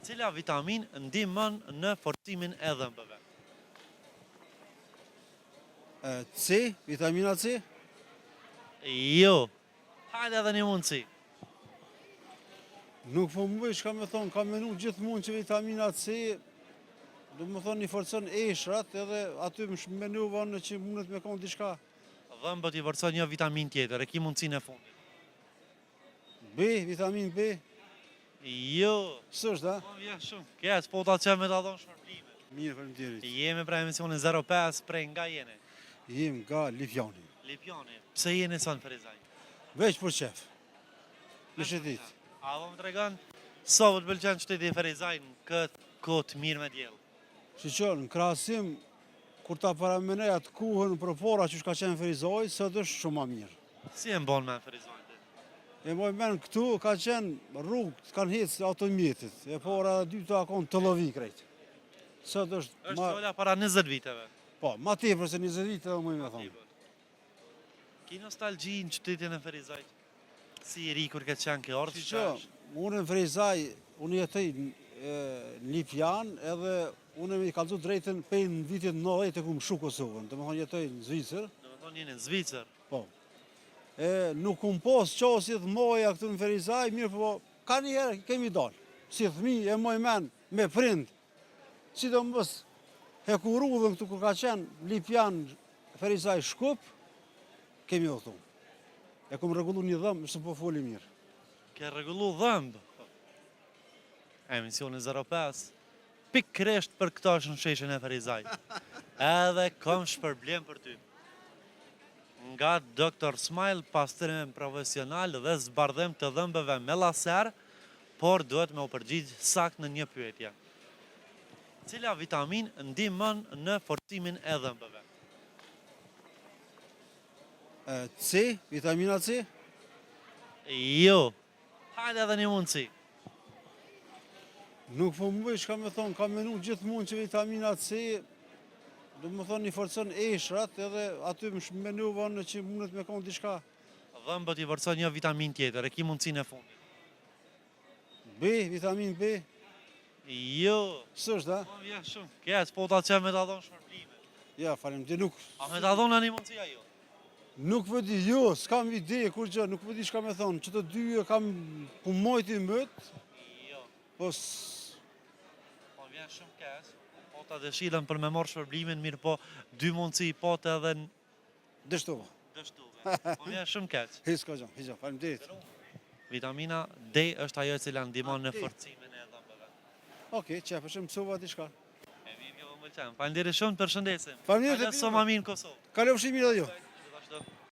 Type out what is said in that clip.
Cila vitamin ndihmon në forcimin e dhëmbëve? C, vitamina C? Jo. Hajde edhe një mundësi. Nuk po më bëj, shka me thonë, kam menu gjithmonë që vitamina C, do më thonë, i forcon eshrat, edhe aty më menuva në që mundet me konë diçka. Dhëmbët i forcon një vitamin tjetër, e ki mundësinë e fundit. B, vitamin B? Jo. S'është, da? Po vjen shumë. Kes, po ta që me ta dhonë shpërblime. Mirë, faleminderit. Jemi pra emisionin 05, prej nga jeni? Jem nga Lipjani. Lipjani. Pse jeni son Ferizaj? Veç për qef. Në shetit. A do më tregon, sa vë të pëlqen qyteti i Ferizaj në këtë kohë mirë me diell? Shqyqon, në krasim, kur ta paramenej atë kuhën për para që shka qenë Ferizaj, sot është shumë ma mirë. Si e mbon me Ferizaj? E moj men këtu ka qenë rrugë, kanë hecë automjetit, e para dhe dyta konë të lovi krejt. Sot është Është ola para 20 viteve. Po, ma tepër se 20 vite dhe mëj me thonë. Ki nostalgji në qytetin e Ferizajt? Si i ri kur ke qenë ke ardhë shpesh? Unë në Ferizaj, unë jetëj në Lipjan, edhe unë me i kalzu drejten pej në vitit 90 e ku më shu Kosovën, të më thonë jetëj në Zvicër. Të më thonë jeni në Zvicër? Po. Nuk kumë pos qasit moja këtu në Ferizaj, mirë po, ka njëherë kemi dalë. Si thmi e moj men me prind, si do mbës e kur udhën këtu kur ka qenë Lipjan, Ferizaj Shkup, kemi o thunë. E kom regullu një dhëmë, se po foli mirë. Ke regullu dhëmbë? Emisioni 05, pikresht për këta është në sheshen e Ferizaj. Edhe kom shpërblem për ty. Nga Dr. Smile, pastrim profesional dhe zbardhem të dhëmbëve me laser, por duhet me u përgjigj sakt në një pyetje. Cila vitamin ndihmon në forcimin e dhëmbëve? C, vitamina C? Jo. Hajde edhe një mundësi. Nuk po më bëj, shka me thonë, kam menu gjithmonë që vitamina C, do më thonë, i forcon eshrat, edhe aty më menuva në që mundet me konë diçka. Dhëmbët i forcon një vitamin tjetër, e ki mundësinë e fundit. B, vitamin B? Jo. S'është, da? Po vjen shumë. Kes, po ta që me ta dhonë shpërblime. Ja, faleminderit, nuk. A me ta dhonë një mundësia jo? Nuk vëdi, jo, s'kam ide, kur gjë, nuk vëdi shka me thonë, që të dy e kam pumojti mbët. Jo. Po vjen shumë kes, po ta dëshirën për me marrë shpërblimin, mirë po, dy mundësi i pote edhe në dështova. dështuve. Po vjen shumë kes. Hiska gjë, faleminderit. Vitamina D është ajo e cila ndihmon në forcimin e dhëmbëve. Okej, qepëshëm, mësova diçka. E mirë, jo më pëlqen. Faleminderit shumë, përshëndesim. Faleminderit. Falë së ma mirë në Kosovë. Kalofshi mirë dhe jo.